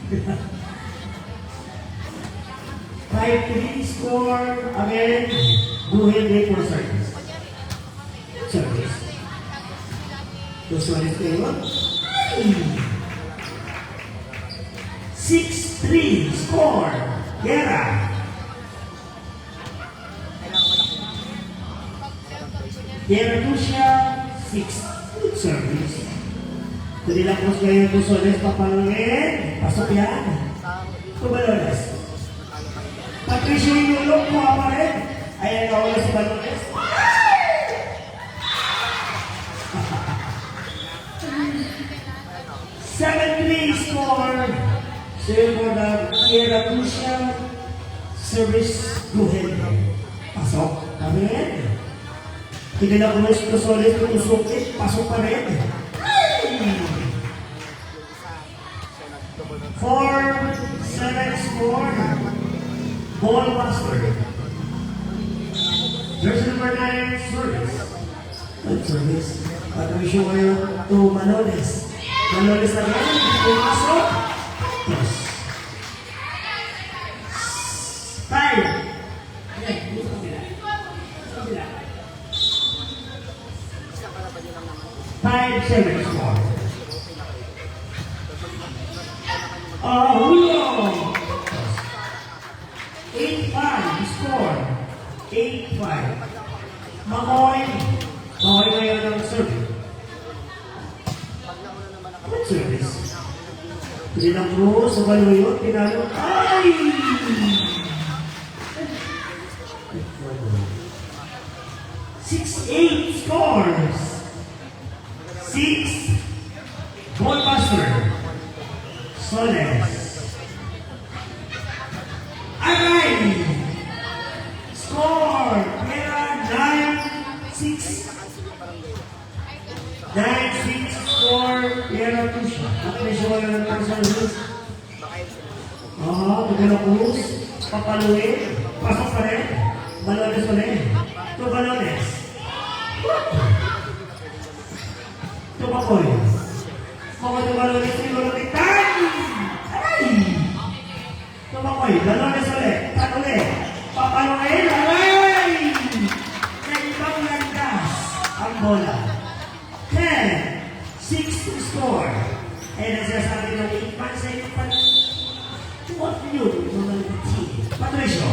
5-3 score. Again, Buhel Day for service. Service. Gusto ulit kayo? 6-3 score. Guerra. Guerra Lucia, 6. Good service. Tulilakos kayo ito soles papalungin. Pasok yan. Tubalones. Patricio Inulong mo pa rin. Ayan na ulit si Balones. 7-3 score. Sir na Guerra Lucia. Service Buhel. Pasok. Kami rin. Tulilakos ito soles tutusukit. Pasok pa rin. 4-7 score. Ball master. Jersey number 9, service. Good service. Patricio kayo to Malones. Malones na rin. Pumasok. Yes. 5-7 score. Julio. 8-5 score. 8-5. Makoy. Makoy ngayon ng service. Good service. Pinang Cruz sa Baluyon. Pinalo. Ay! 6-8 scores. 6. Ballbuster. Soles. Agay! Score! Pera 9-6. 9-6 score. Pera Tusha. At may siya wala ng service. Pagkano Cruz. Papaluin. Pasok pa rin. Balones ulit. Ito Balones. Ito Makoy. Kung ito Balones, ito Balones. Ay! Tumakoy, Balones ulit, ulit. Papaluin, aray! Naibang landas ang bola. 10-6 to score. Eh, nasasabi ng 8 man sa inyo pa. What yun? Patricio.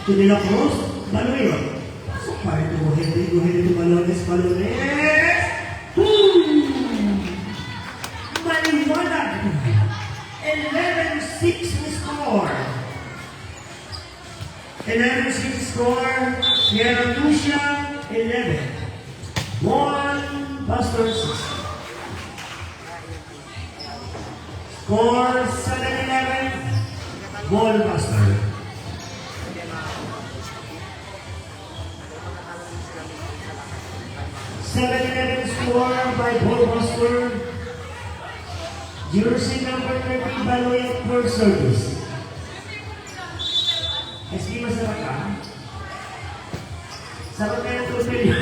Tunila Cruz, Baluyon. Pasok pa rin ito, Buhel, Balones. Maliwanag. 11-6 score. 11-6 score. Guerra Lucia, 11. Busters. Score 7-11. Ballbuster. 7-11 score by Ballbuster. Jersey number 30, Baloy for service. SB masarap ka? Sarap kaya ito sa iyo.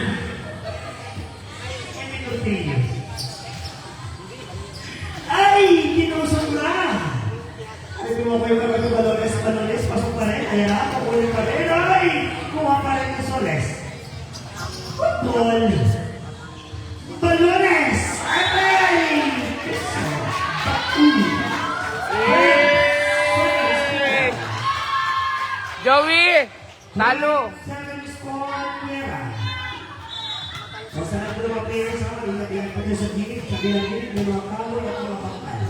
Kaya ito sa iyo. Ay! Kinusog na! Sabi mo kayo na ito, Balones, pasok pa rin. Ayan, pakulit pa rin. Ay! Kuha pa rin ng Soles. Football! Balones! Ay! Joey! Talo! 7 score, Pera. Masarap na mga players ako, ingat-ingat pa sa gilid, sa bilang gilid, may mga kaloy at mga pangkal.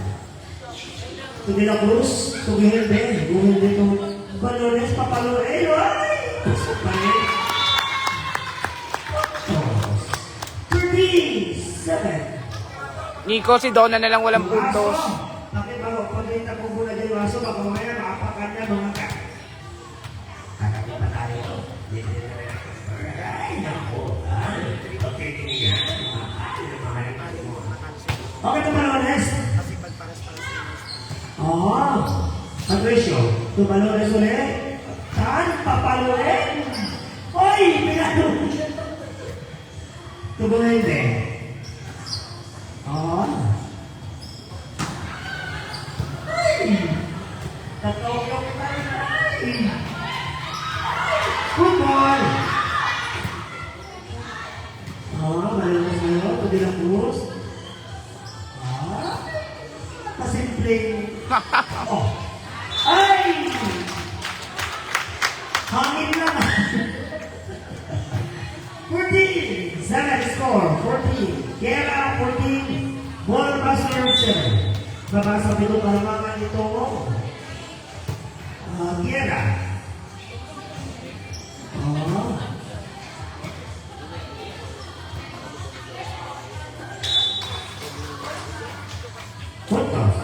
Tunila Cruz, Buhel dito, Balones, Papalorelo, ay! Pasok pa rin. 37. Nico, si Donna na lang walang puntos. Bakit ba ako? Pagkita ko muna dyan yung aso, baka mamaya makapakan niya mga ka. Kakapit pa tayo. Ay, naku. Okay, kinigan. Okay ito Balones. Patricio. Ito Balones ulit. Saan? Papaluin? Hoy! Pinalo! Ito ba hindi? to De La Cruz. Pasimpleng. Oh. Ay! Hangin lang. 14. Sana score. 14. Kera 14. Ball buster 7. Babasa dito kalamangan ito mo. Kera. Puntos.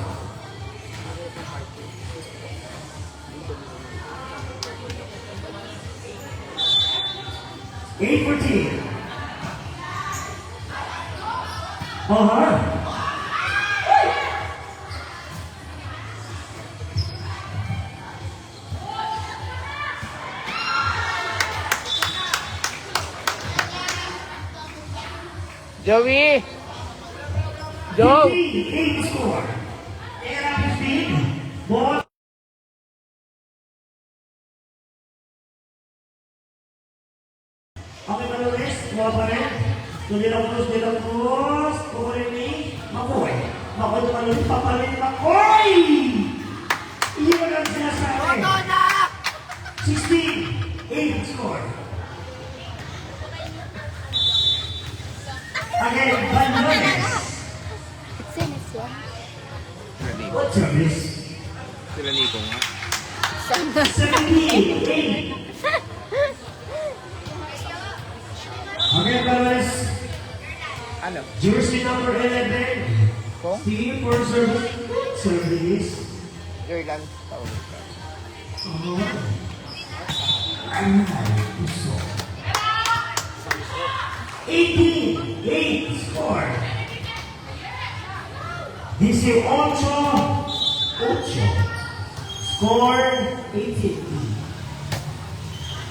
Eight 14. Joey! Joe! 8 score. Era 15. Ball. Okay, Malulis. Kuha pa rin. So, De La Cruz. Kukunin ni Makoy. Makoy, tumalulis. Papalit Makoy! Iyon ang sinasabi. 16. 8 score. Again, Bandones. Next one. What's your miss? Sila Nico nga. 17. 8. Okay, Bandones. Ano? Jersey number 11. Kung? Team for service. Service. Jordan. Tawag ka. Ay, puso. 18. 8 score. 18. 8. Score 18.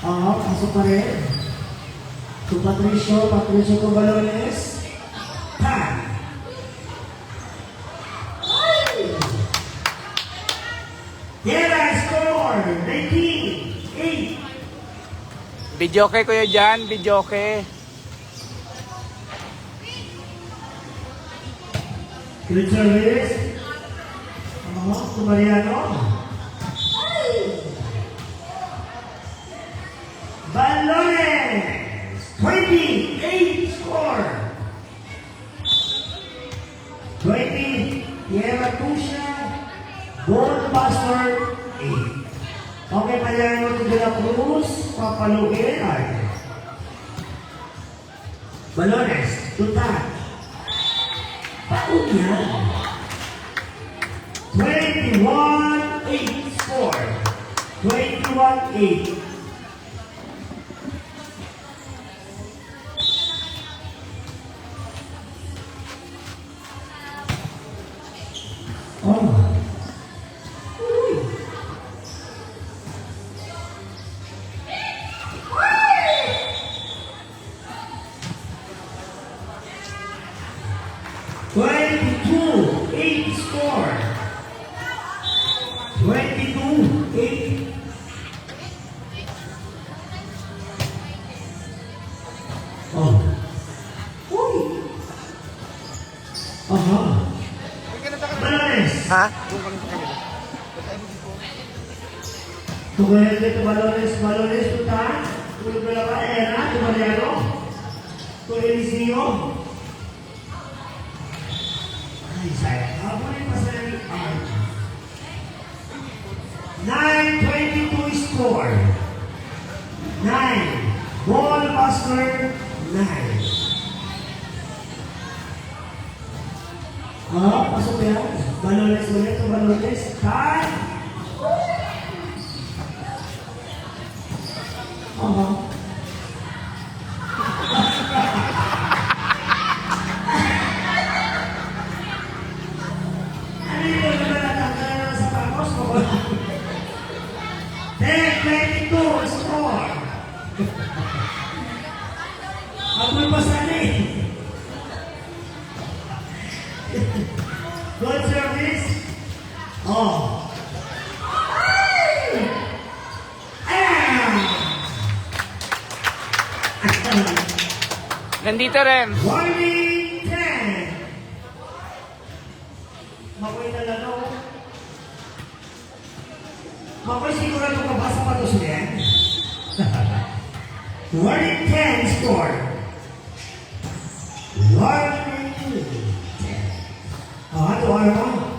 Pasok pa rin. To Patricio Cobalones. Tan. Tierra score 19. 8. Videoke kuya dyan, videoke. Good service. Mariano. Balones. 28 score. 20. Tierra Tusha. Ballbuster 8. Okay, Mariano to De La Cruz. Papaluin. Balones. Tutak. Paun yan. 21-8 score. 21-8. Oh. Uy. Eight score. 22-8. Oh. Uy. Balones. Ha? Tumayan dito Balones tuta. Tulog na ba? Era, Mariano. To Eliseo. Ay, sayang. Habulin pa sa 9-22 score. 9. Ballbuster 9. Pasok yan. Balones ulit. Balones. Time. Ano yun? Natanggal na sa pangos mo. 10-22 score. Apoy pa sana eh. Good service. Oh. Nandito rin. Warning Makoy sigurado kabasa pa to siya. 110 score. 110. Oh, ano?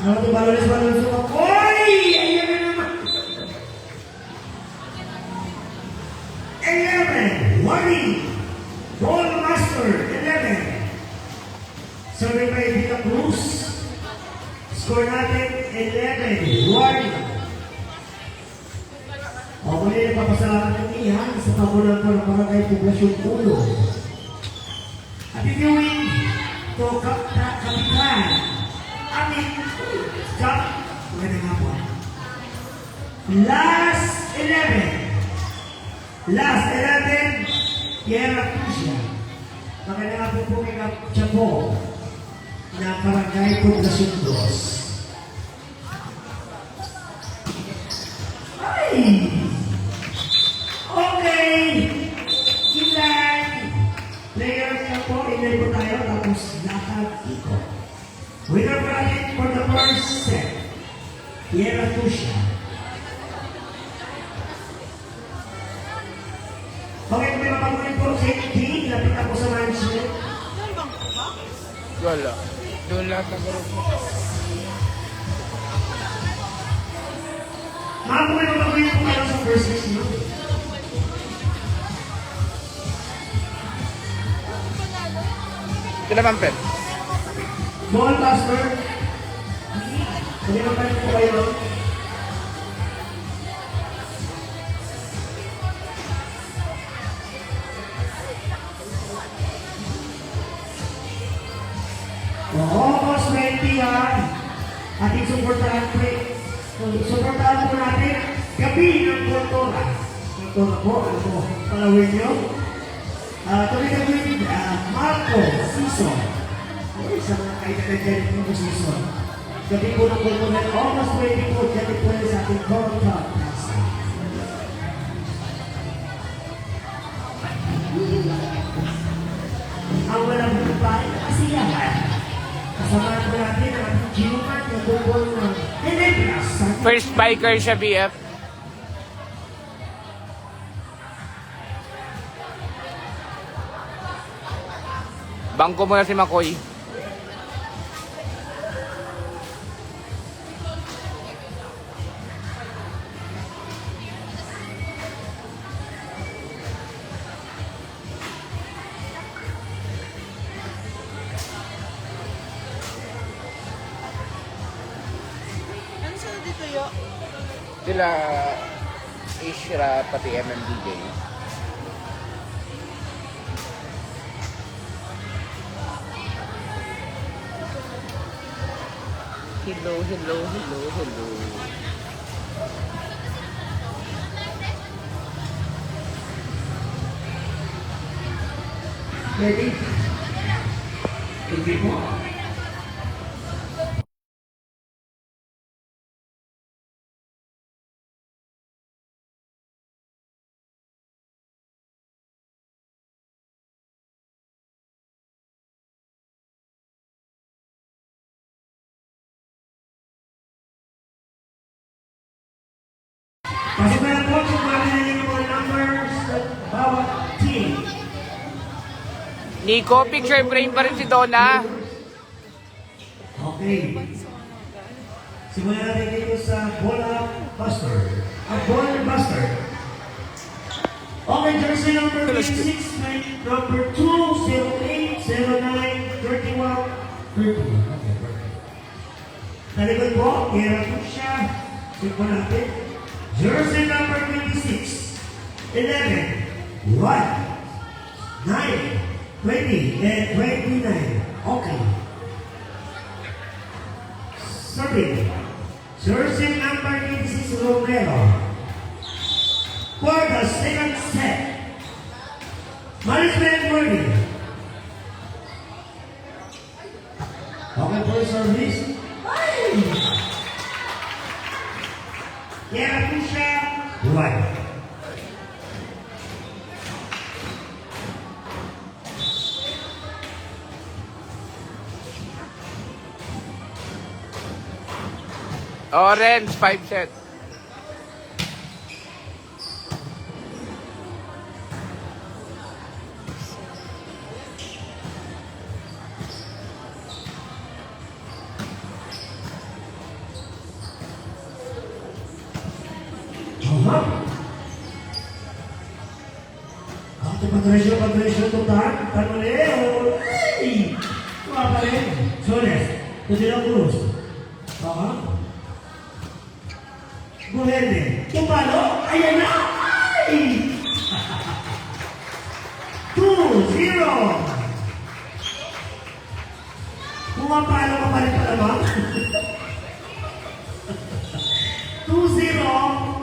Ano to balones ko? Oy! Ayan na naman. 11. Warning. Ball Master. 11. Survey by Villa Cruz. Score natin 11. Warning. O, muli na papasalamat ng iyan sa pamulan po ng Barangay Poblasyon Ulo. At reviewing to Kapitan. Amin. Stop. Magandang hapon. Last 11. Last 11. Pierre Acusia. Magandang hapon po kay Chapo na Barangay Poblasyon 2. Ay! Okay! Ilan players na po, ilan po tayo, tapos lahat ikot. Winner bracket for the first set, Pierre Acusia. Okay, kung may mapagunin po sa team, lapit ako sa mansion. Wala. Doon lahat ng group mo. Mga kung may mapagunin po kayo sa first set nyo. Ito naman, Pet. Ball Buster. Hindi mapagunin po kayo. Almost 20 yan. Ating suportahan po. Suportahan po natin gabi ng Kultura. Kultura po, ano po, palawin nyo. Tuloy na din, Marco Sison. Sa mga kaibigan dyan po Sison. Gabi po ng Kultura. Almost 20 po, gabi po sa ating Kultura. Ang walang buhay na kasiyahan. Kasama po natin ang ating Ginuman na bukol ng Tenebras. First biker siya, BF. Bangko muna si Makoy. Ano sila dito yo? Sila Ishra pati MMDJ. Hello. Ready? Hindi po. Pasok na po, sumali na yung mga numbers at bawat team. Nico, picture frame pa rin si Donna. Okay. Simulan natin dito sa Bola Buster. Ang Bola Buster. Okay, jersey number 26, number 2, 08, 09, 31, 31. Okay, perfect. Talikod po, kira po siya. Simulan natin. Jersey number 26, 11, 1, 9, 20, and 29. Okay. Serving. Jersey number 26, Romero. For the second set. Management worthy. Okay, for service. Kaya po siya, buwan. Orange, 5 set. Pagresyo, tutan, tanuleo. Ay! Tuwa pa rin. Soles, ito lang Cruz. Aha. Buhende. Tumalo, ayan na. Ay! 2-0. Pumapalo ka pa rin pala ba? 2-0.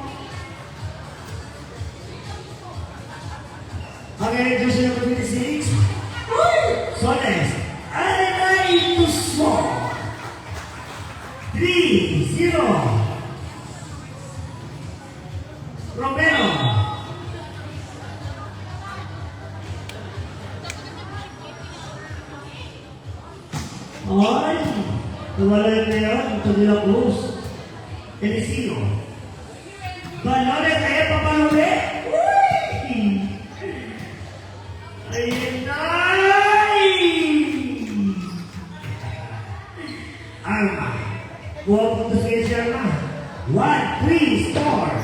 Okay, Joshua number 26. Soles. Arenay to small. 3-0. Romero. Ay, nawala yun na yun. Ito nila Cruz. Eliseo. Balores, kaya papaluli. Uy! Ayun na! Alma. Buwan punta sa si Alma. 1-3 score.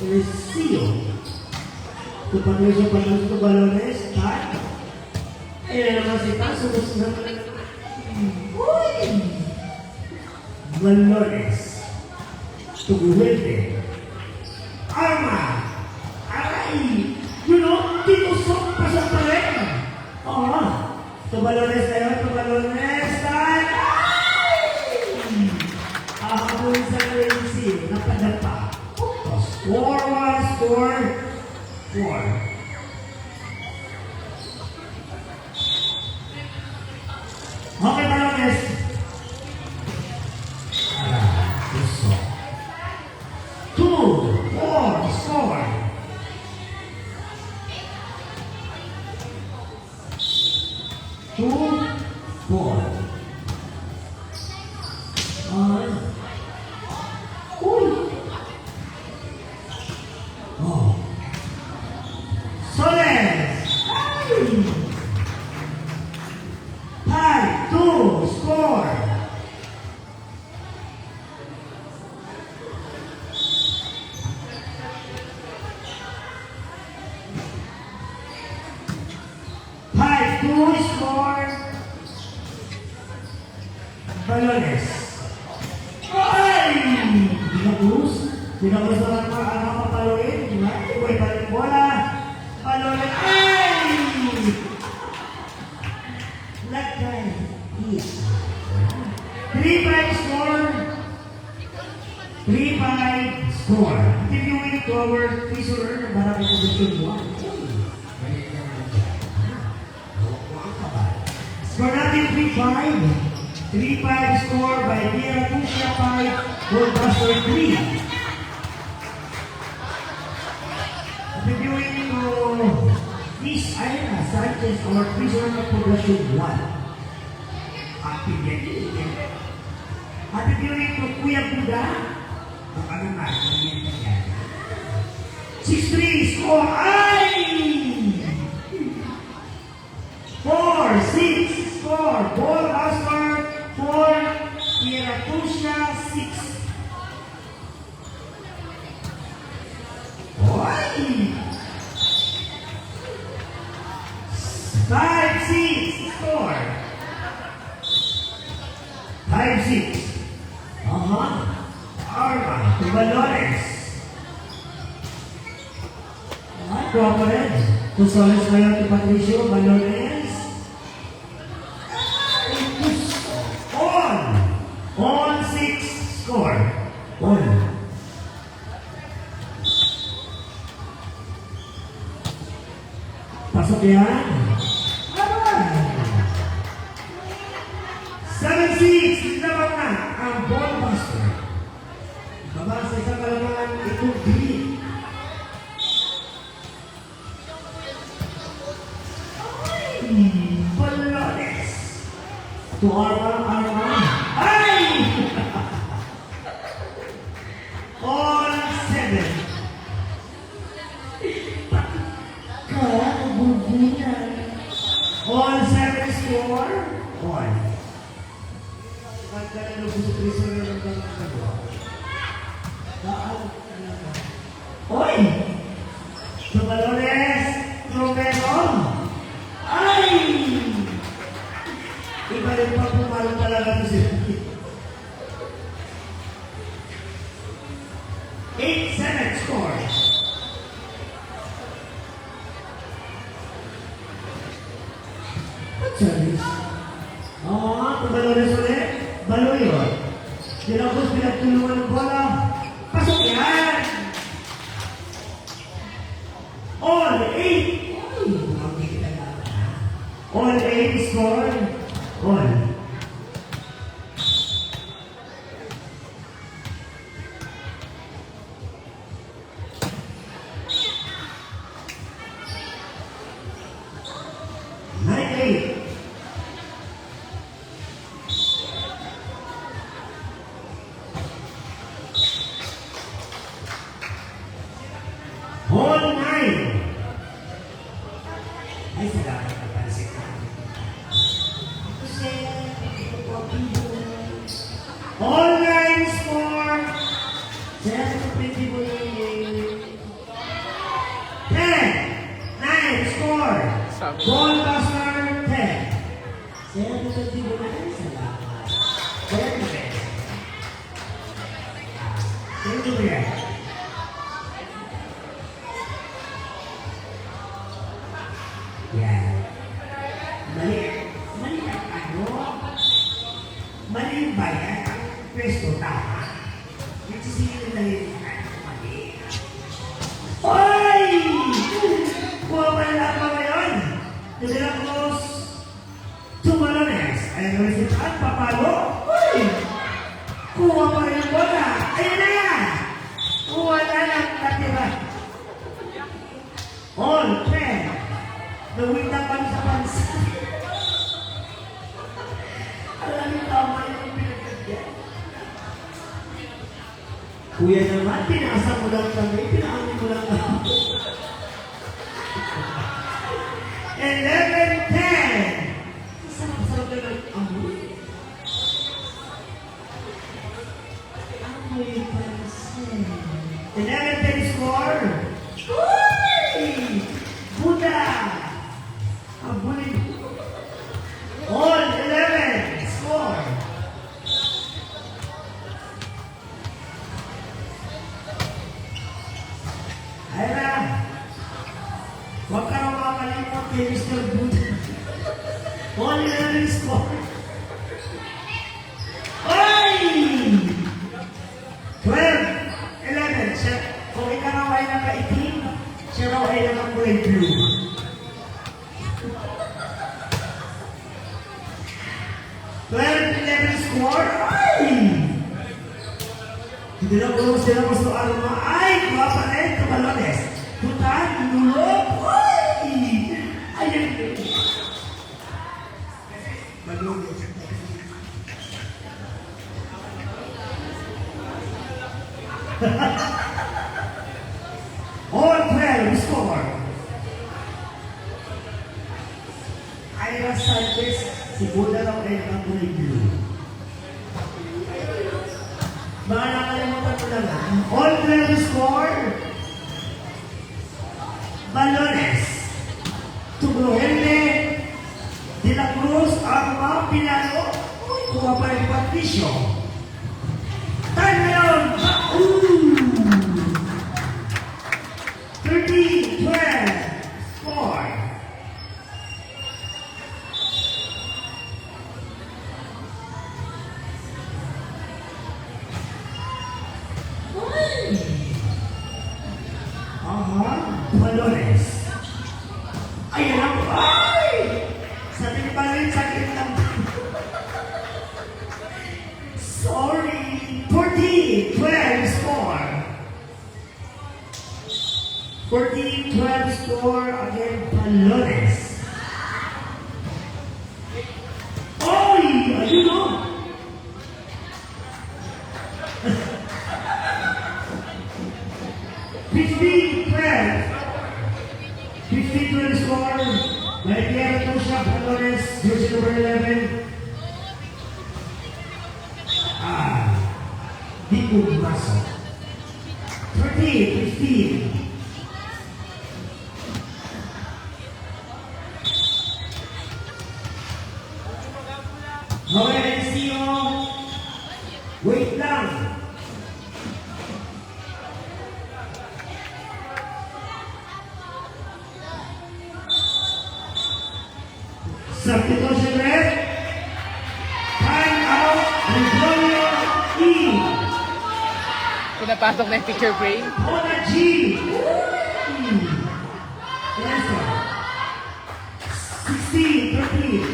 Eliseo. Tupan sa Balones. At ayun naman si Taso. Uy! Balones. Tuguhente. Alma! Aray! You know, tinusok pa sa pared. Oo. Tubalones na yun, tubalones. Ay! Ahabol sa crazy. Napadapa. Score 1, score 4. Okay, balones. Tusok. 2-4 score. Two, four. Uy. Oh. Soles. 5-2 score. Score. Balones. Ay! Binabus. Binabus naman mga anak papaluin. Diba? Ibuhay pa rin bola. Balones. Ay! Lagay. 3-5 score. 3-5 score. Continuing to our treasurer. Marami ko gusto mo. Score natin 3-5. 3-5 score by Vera Tusia 5, Goldbuster 3. Reviewing to Miss Aina Sanchez, our prisoner of Poblacion 1. Happy birthday. Happy birthday to Kuya Buda. Kung ano na, ganyan na yan. 6-3 score. Ay! 4-6 score. Ball Oscar 4, Pieratusha 6. Oy! 5-6 score. 5-6. Arma, Balones. Kuha pa rin. Kung solis na yun, Patricio, Balones. On 6 score. On. Pasok yan. 7-6. Laban na ang Ballbuster. Baba sa isang kalamangan, itong green. Balones. To Arma. Ay! On 7. On 7 score. On. Pagkakalo ko sa prisoner ng mga Oy! Tubalones! Romero! Ay! Iba rin pa pumalo talaga ito sila. 8-7 score. What service? Oo, tubalones ulit. Balo yun. Dilapos pinagtulungan ng bola. Pasok yan! All 8! Uy, makikita na. All 8 score. All. Nine, 8. All 9. Ay, salamat na pansin ka. Kasi, all 9 score. Saya sa kapitid mo yung 10. 9 score. Sabi. Ballbuster 10. Saya sa kapitid mo yung salamat. Kaya na ba? Thank you, Brian. Yan. Mali. Mali ang ano? Mali yung bayan. Ang pwesto tama. Nagsisingin na rin ang mali. Oy! Kuha pa na lang ba ngayon? Tumirapos. Tumalones. Ayan naman si Tan. Papalo. Uy! Kuha pa rin ang bola. Ayan na yan. Kuha na lang natira. All 10. Nawin na pa sa bansa. Alam niyo tama yung pinagkagyan. Kuya naman, pinasa mo lang kami, pinaamin mo lang kami. 11-10. Sarap-sarap na lang. Amoy. Amoy pansin. 11-10 score. Uy! Buddha! Abulin. All 11 score. Ayan na. Huwag ka nang makalimot kay Mr. Buddha. All 11 score. Oy! 12-11. Siya, kung ikaw raw ay naka-itim, siya raw ay naka-kulay blue. 12-11 score. Ay! Hindi na po sila gusto arma. Ay! Kuha pa rin. Tumalones. Tutan. Inulog. Ay! Ayan. Malulog. All 12 score. Ira Sanchez, si Buddha raw ay nakakulay blue. Baka nakalimutan ko na lang. All 12 score. Balones. Tuglohende. De la Cruz, Arma, Pinano. Kuha pa rin Patricio. Time ngayon. 13-12 score. Balones. Ayan ang ay! Sabi ni Balin, sakit lang. Sorry. 14-12 score. 14-12 score again, Balones. Oy! Ayun o! Score. May Pierre Tusha, Balones, jersey number 11. Di ko maso. 13. 15. Lorenzo, wait lang. Substitution red. Time out. Gregorio E. Pinapasok na yung picture frame. Ona G. Yes, sir. 16, 13.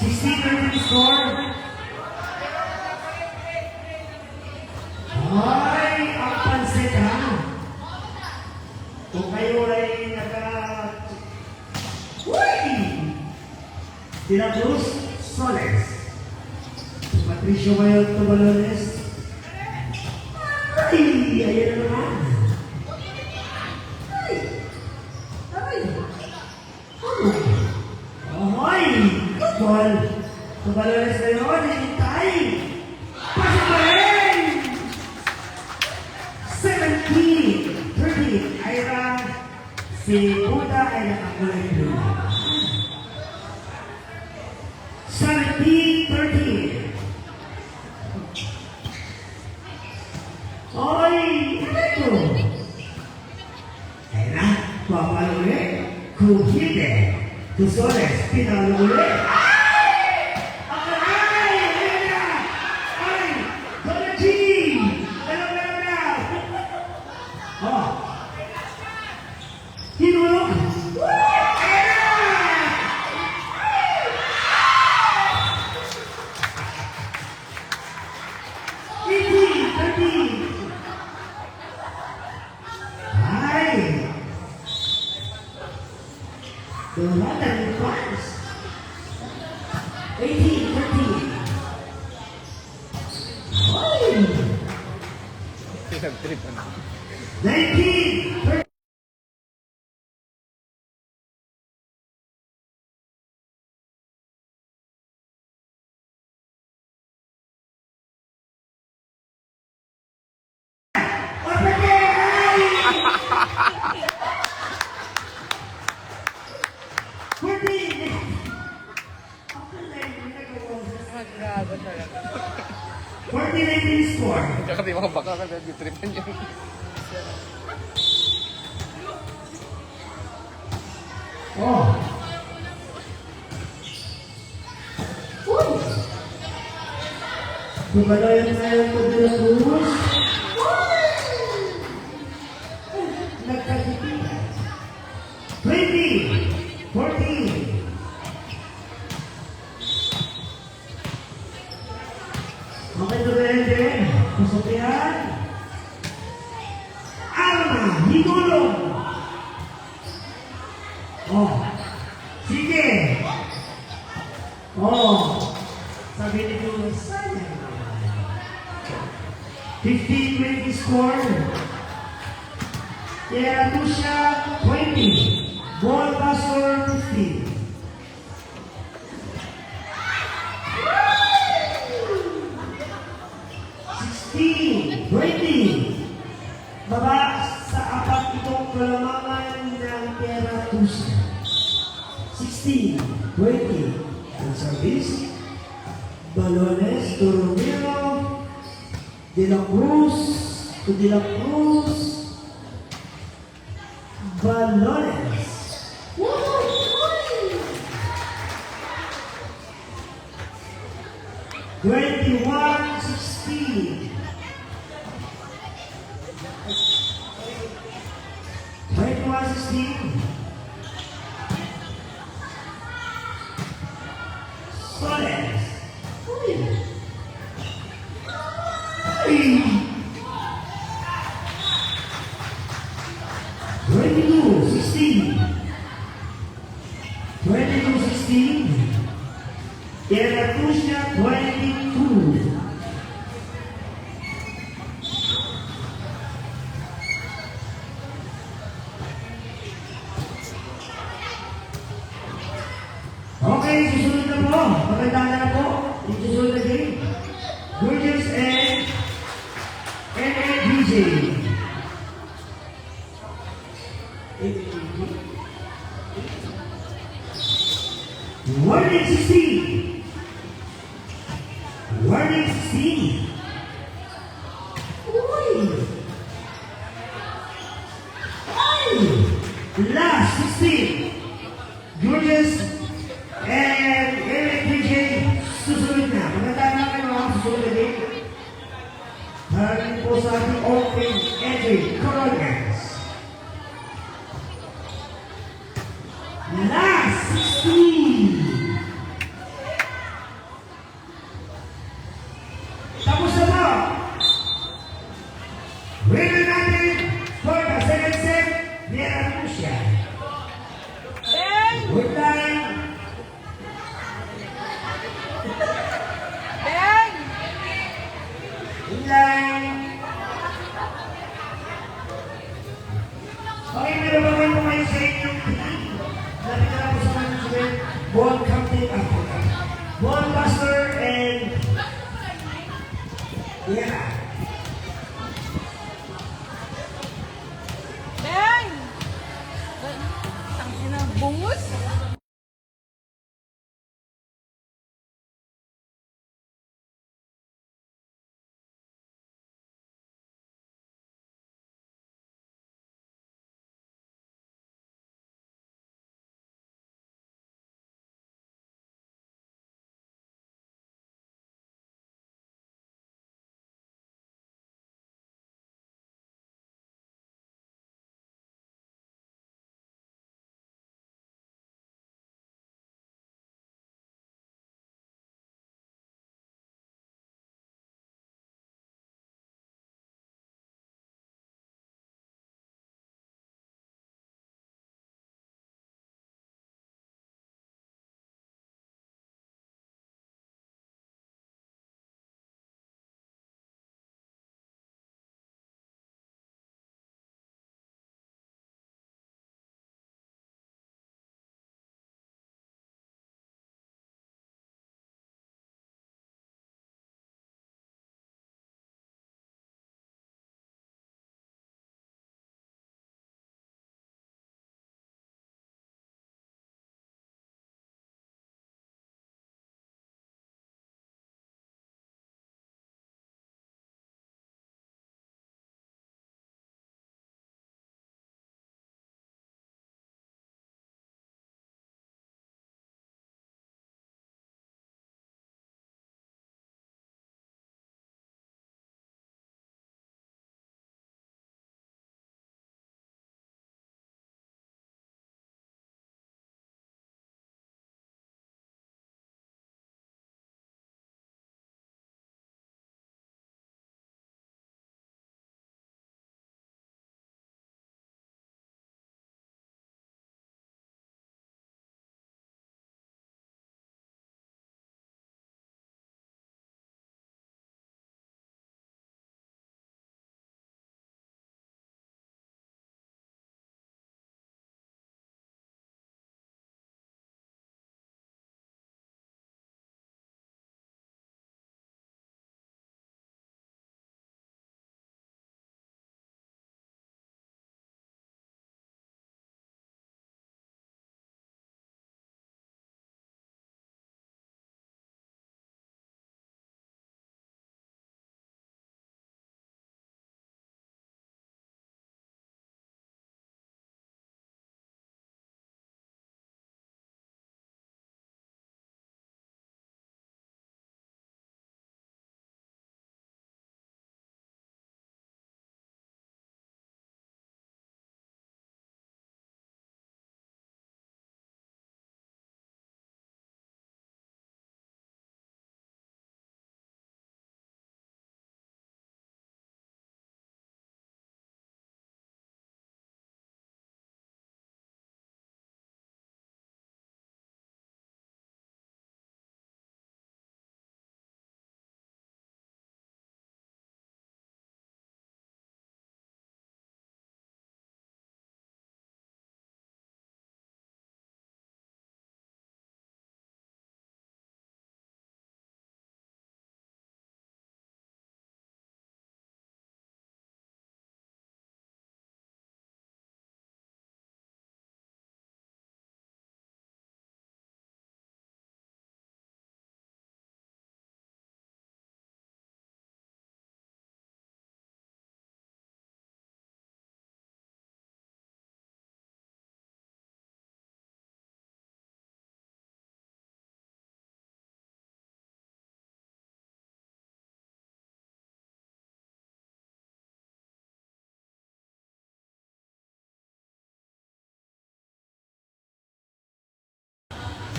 16-13 score. Ay, ang pansit ha. Kung kayo ay Uy! Sila Cruz Soles. Patricio Mayon Tobalones. Ay, ayan na naman. Ay, ay. Ahoy! Good ball. Tobalones na yun, hintay. Pasok pa rin! 17-13. Ira, si Buda ay nakakulay blue. 17-13. Ay, ito. Ayun na, papalo ulit. Kuhide. Tusoles, pinalo ulit. Ay! Ayun na! Ay! Dona G! Dalaw na! Oh! Hinulog! Ayun na! Ay! Donatan ni Franz. 18-13. Ay! Pinag-trip na. 19-13. Score. Tsaka di mga baka ka nag-tripan yun. Oh. Uy. Kumalayan na yung pagdalos. Nagkasipitan. 20-14. Okay, Durende. Pasok yan. Alma, hinulong. Oh. Sige. Oh. Sabi ni Dulo, sayang. 15-20 score. Kaya Tusha, 20. Ball passer, 15. Baba sa apat itong kalamangan ng Tierra Tusa. 16, 20. Ang service. Balones to Romero. De la Cruz to De la Cruz. Balones. 21-16. 21-16. Soles. Uy. Uy. 22-16. 22-16. Tierra Tusa, 22. Okay, susunod na po. Magandang na po. Yung susunod na game. Gorgeous and NAD. DJ. Warning 16. Warning 16. Uy. Ay. Last 16. Julius and Eric DJ. Susunod na. Magandang namin mga susunod na din. Harin po sa ating open entry. Coronas. Last 16. Tapos na po. Winner natin for the second set, meron po siya. Ben! Good luck. Ben! Good luck. Okay, meron ba kayo kumain sa inyong team? Lapit na lang po sa mga susunod. Ball captain Africa. Ball master and... Yeah. Ben! Ben!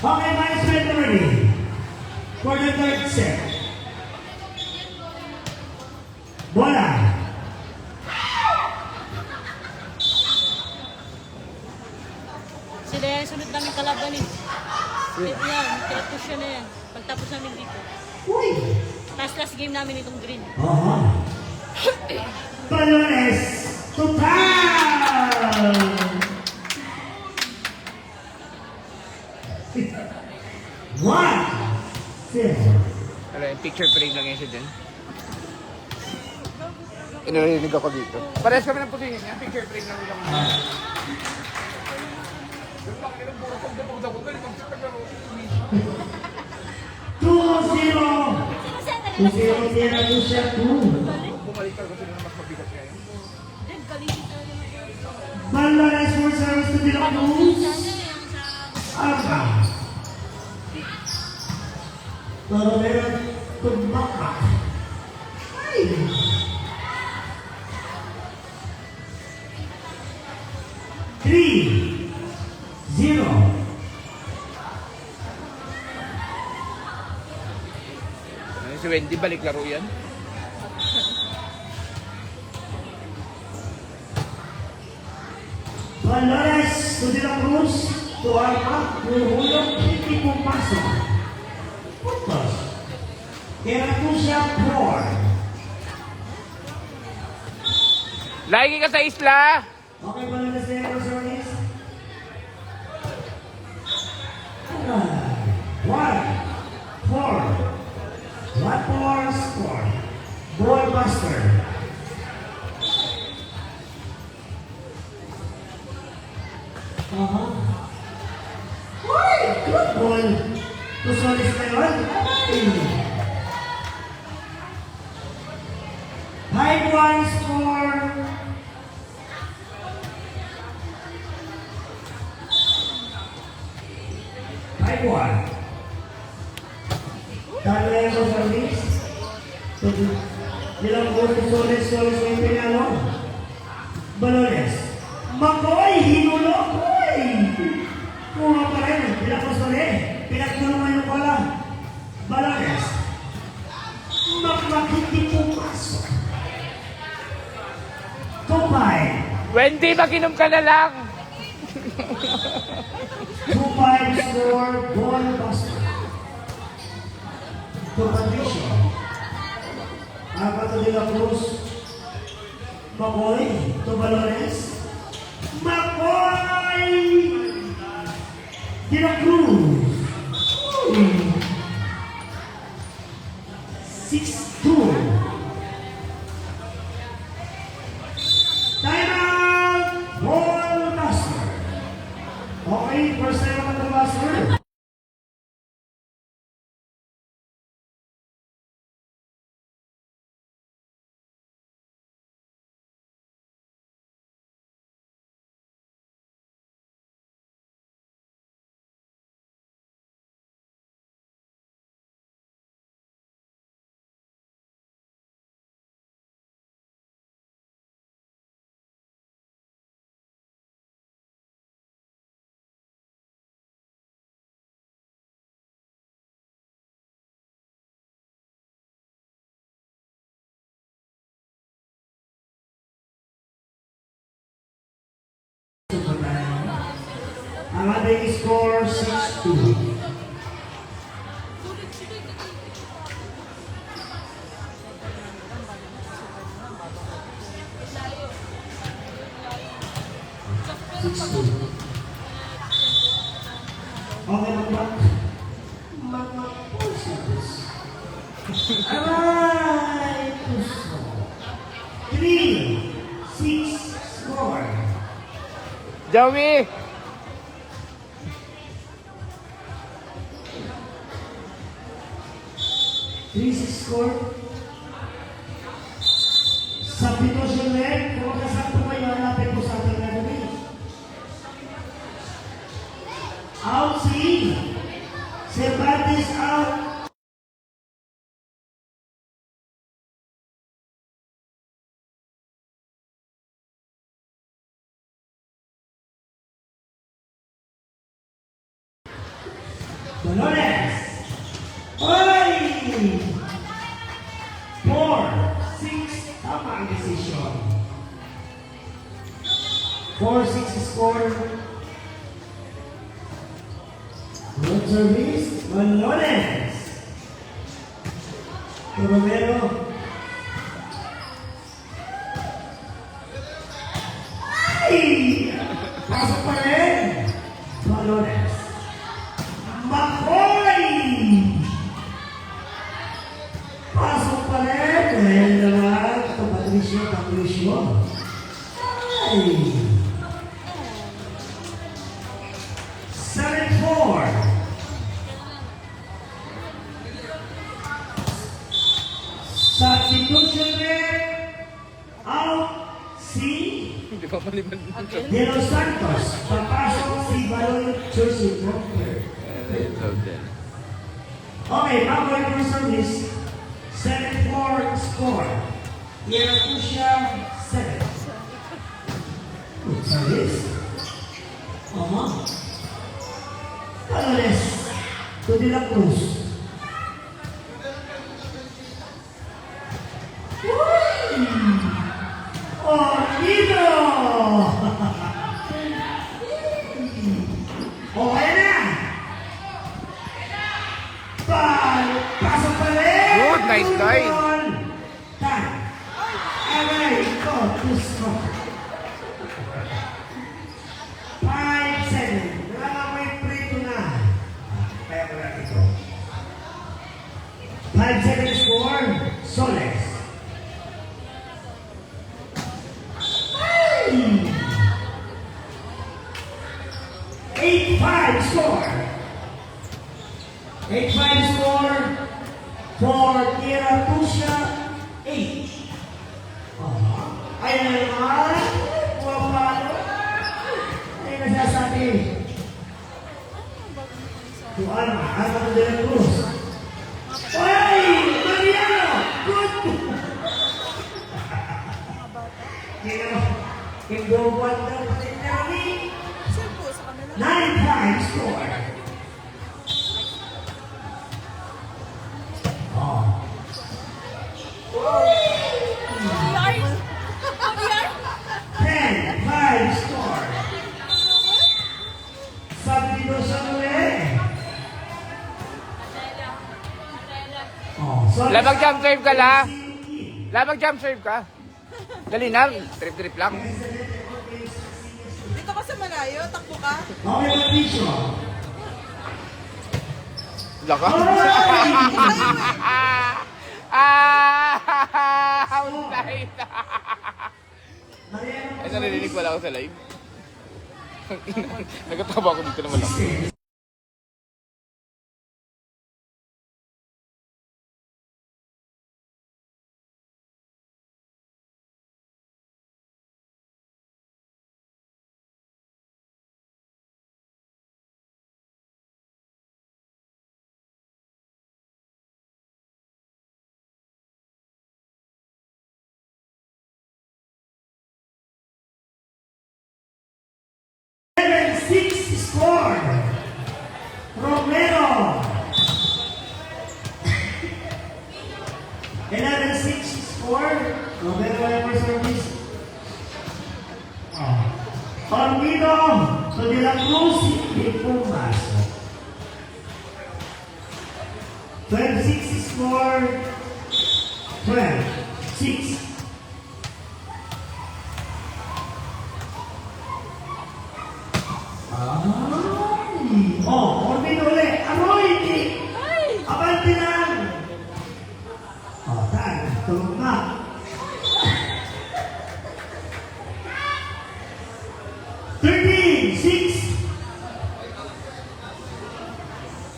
Okay, management ready for the third set. Bola. Sila yan, sunod namin kalaban eh. Ito yan, kinapush yan na yan. Pagtapos namin dito. Uy. Last game namin itong green. Balones total. One. Zero. Ano yung picture frame lang yan siya dyan. Inarinig ako dito. Parehas kami ng putingin niya. Picture frame lang lang. Two zero. 2-0 tira po siya. Bumalik ka kasi naman mas mabigat niya yun. Balones for service to De La Cruz. Arca. Toronero Tumbaka. Ay. Three. Zero. Ano si Wendy, balik laro yan. Balones to De La Cruz. To Arca. Huhulog. Hindi pumasok. Puntos. Tira po siya 4. Lagi ka sa isla! Okay, Balones na yung service. 1-4. 1-4 score. Ball buster. Uy! Good ball. Tusolis na yun. High one score. High one. Talo na yung service. Nilang ball tusolis na yung pinalo. Balones. Makoy! Hinulog! Uy! Kuha pa rin. Pinapos pa rin. Pinagtulungan yung bola. Balones. Hindi pumasok. Tupay. Wendy, mag-inom ka na lang! Tupay score. Ball buster. To condition. Alberto De La Cruz. Makoy. To Balones. Makoy! De La Cruz. 6-2. Time out! Ball buster. Okay, first time on the buster. Ang ating score 6-2. Okay, mag-push. Alright, puso. 3-6 score. Joey! 3-6 score. Sa pitosyon rin, kung magkasakto kayo, hanapin ko sa ating gagawin. Out si Cervantes out. Dolores. Oy! 4-6. Tama ang desisyon. 4-6 score. Good service. Dolores. Romero. Ay! Pasok pa rin. Dolores. Makoy! Pasok pa rin. Ayan naman. Ito, Patricio. Ay! 7-4. Substitution rin. Out. Si Hindi pa maliban. De Los Santos. Papasok si Balon Joseph. Okay, bago yung service. 7-4 score. Iratusha 7. Good service. Dolores. To De La Cruz. Oh, Nino! Okay na! Pasok pa rin! Good, nice guy. Time. Aray, ito, Diyos ko. 5-7. Wala nga may prito na. Kaya wala ito. 5-7 score, Soles. 8-5 score. 8-5 score for Iratusha 8. Ayun na naman. Pumapalo. Ay nasasabi. Tuan, ano ko din ang Cruz? Ay! Mariano! Good! Kaya mo, kindobuan daw pati namin. 9-5 score. Oh. 10-5 score. Substitution ulit. Oh, so Labag jump serve ka la. Labag jump serve ka. Dali na, trip lang. Dito ka sa malayo, takbo ka. Okay, Patricio. Laka. Unsay na. Ay, narinig wala ako sa live. Nagatawa ako dito naman ako. Score. Romero. 11-6 score. Romero ever service. Ormido. So De La Cruz. Hindi pumasok. 12-6 score. 12-6. Orbido ulit. Aroy! Abante lang! Tan. Tulog na.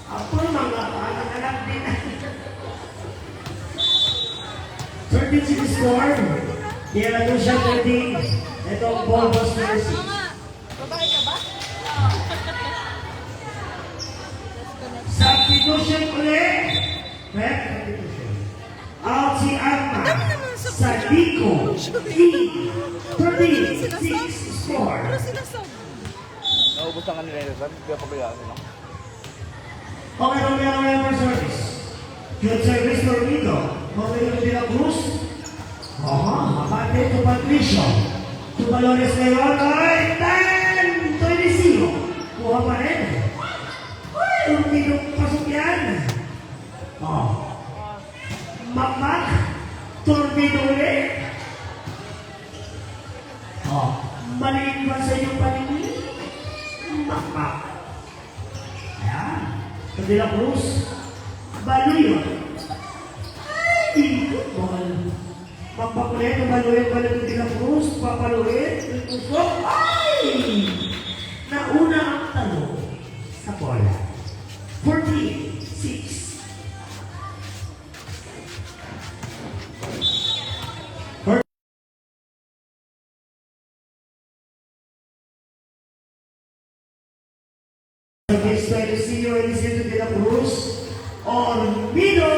Ako mga panganak din. 13-6 score. Kaya na doon siya 13. Ito ang ball was mercy. Babae ka ba? Substitution ulit. Correct? Substitution. Out si Alma. Sa Dico. 36 score. Pero sila sa... Naubos ang kanila yun, sir. Hindi ako bayaan nila. Okay, Romero for service. Good service for Rico. Okay, De La Cruz. Abate to Patricio. To Valores Leon. Ay, 10! 20. Kuha pa rin. Ay, Romero, pasok yan. Makmak. Torpedo ulit. Maliit ba sa iyong paningin? Makmak. Ayan. De La Cruz. Baluyo. Ay, good ball. Papakulit, baluyo De La Cruz. Papalulit. Ay! Nauna ang talo sa bola. 14-6. Against Lucio Eliseo De La Cruz, Orbido!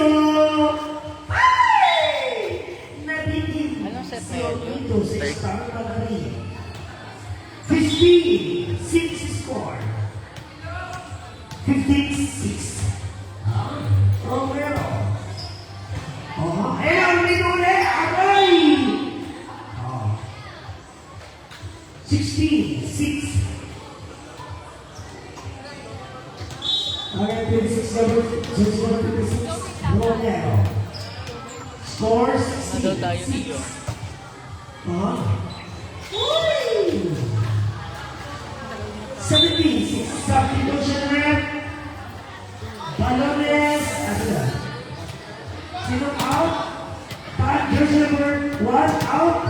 Ay! Nabitin Anong set si na yun? Orbido sa Star Pagari. 15-6 score. 15-6. Romero. Orbido ulit! Aray! 16-6. Okay, 26 number 56. Romero. Scores Ano tayo niyo? 17. Substitution rep. Balones. Ano na? Sino out? Jersey number 1 out.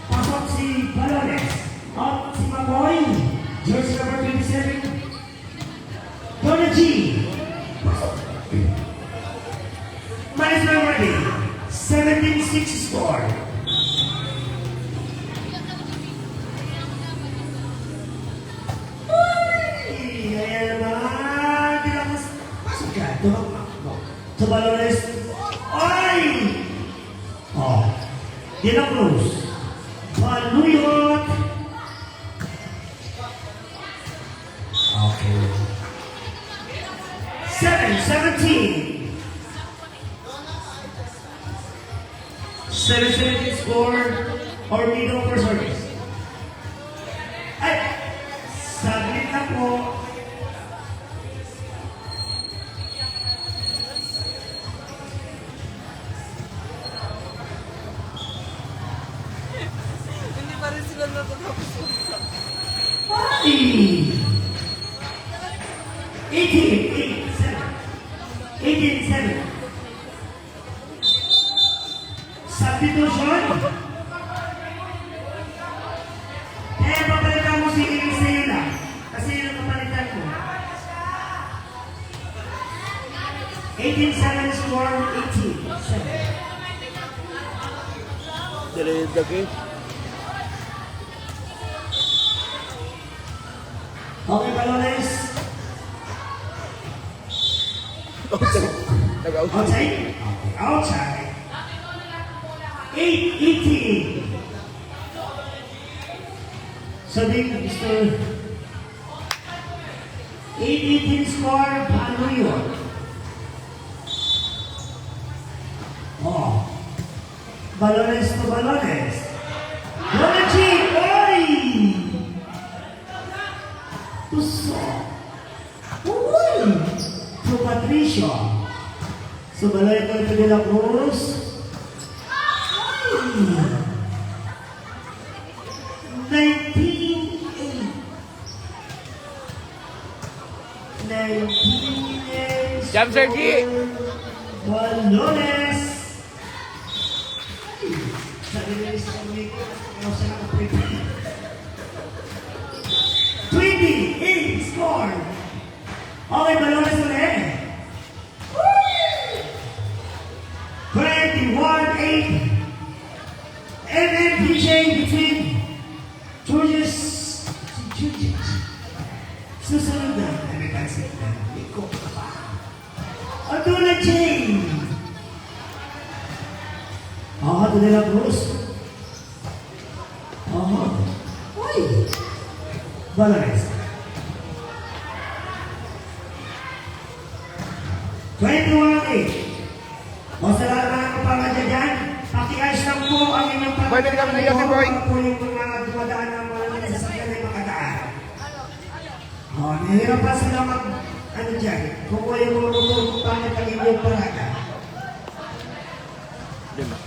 Pasok si Balones. Out si Makoy. Jersey number 27. Donna G. Minus number ready. 17-6 score. Uy! Ayan naman. Di lang mas... Pasok ka. Tumakmak mo. Tubalones. Ay! De La Cruz. Manuyot. Okay. 17. 7-17 score. Orbido for service. Ay! Saglit na po. Hindi pa rin sila natatapos. Ay! 18-7. Substitution. Papalitan mo si Eliseo lang. Kasi yun ang kapalitan ko. 18-7 score, 18-7. Dali lagi. Okay, Balones. Nag-out. Outside? Okay, outside. 8-18. Sabihin na, Mr. 8-18 score, paano yun? Balones to Balones. Bonachi! Oy! Tuso. Uy! To Patricio. So, balay ko ito De La Cruz. Ay! 19. Jam, Sergi! Balones. Sabi nila sa pamilya, ayaw siya nakaprepare. 28 score. Okay, Balones ulit. 21-8. And then PJ between Georges. Susunod na. Nagkasit na. Iko ka pa. Aduna Jane. Ito De La Cruz. Uy. Balones. Nahihirapan sila ano dyan, kukuha yung mga motor kung paano kanina yung parada. Diyan na.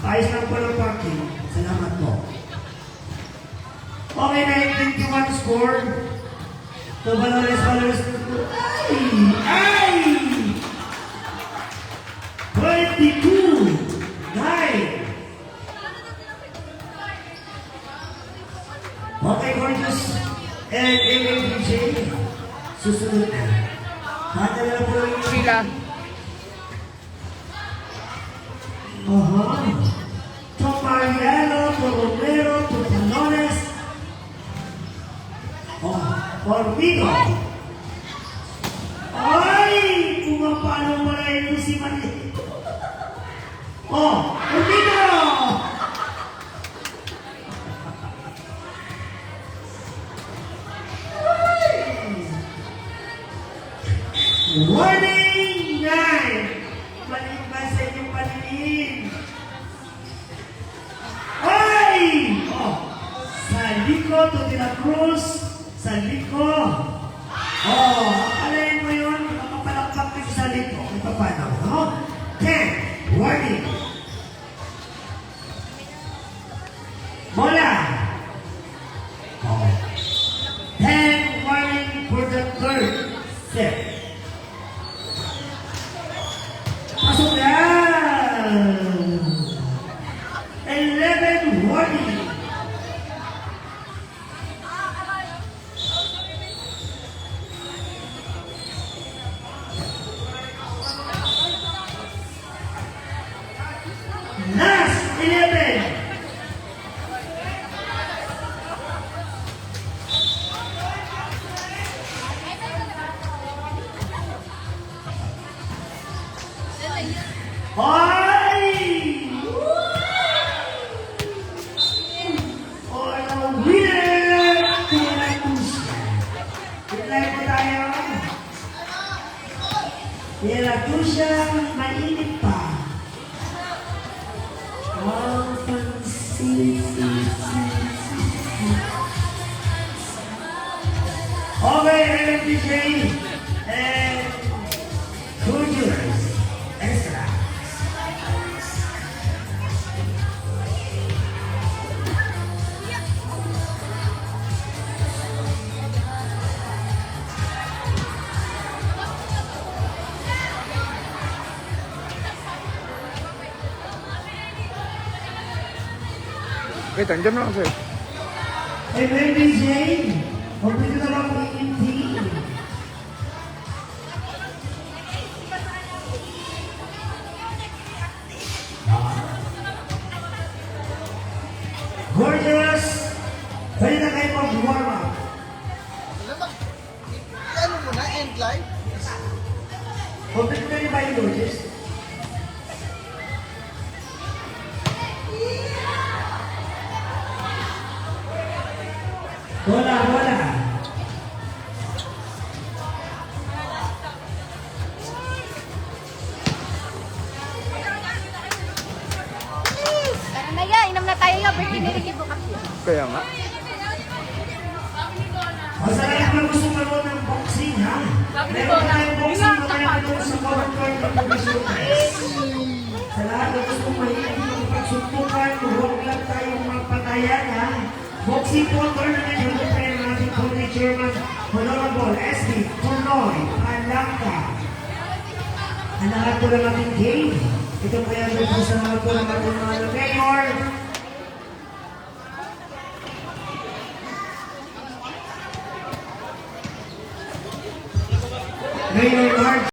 Ayos lang po ng parking. Salamat po. Okay, 9:21 score. So, Valores. Ay! 22! 9! Okay, gorgeous. And MMDJ, susunod na. Hata na po yung Sila. To Mariano, to Romero, to Valores. Orbigo. Ay! Pumapalo mo na ito si Mali. Orbigo! Warning 9! Balik ba sa inyong paningin? Ay! Saliko to De La Cruz. Saliko. Alayin mo yun. Makapalakpak ka sa Saliko. Ito paano, no? 10. Warning. Bola. 10. Warning for the third set. Pasok na! 11 warning. Last 11. Ay! Ang winner! Pinlay po tayo. Piratusya, mainit pa. Okay, MMDJ and Cougars. Extra. Wait, andyan na lang sa'yo. MMDJ, complete na lang ang EMT. Gorgeous! Pwede na kayo mag-warm up. Ano mo na, end live? Complete na rin ba yung gorgeous? Bola. Tara na ya, inom na tayo ya. Birthday ni Ricky bukas yun. Kaya nga. Masarap na gusto manood ng boxing, ha? Meron tayong boxing na kaya manood sa cover card ng Division Press. Sa lahat na gusto mahilig ng pagsuntukan, huwag lang tayong magpatayan, ha? Boxing po tournament, huwag tayo ng ating County Chairman, Honorable S.D. Tornoy, Palangka. Ang lahat po ng ating game. Ito po yan po sa lahat po ng ating mga mayor. Mayor Mark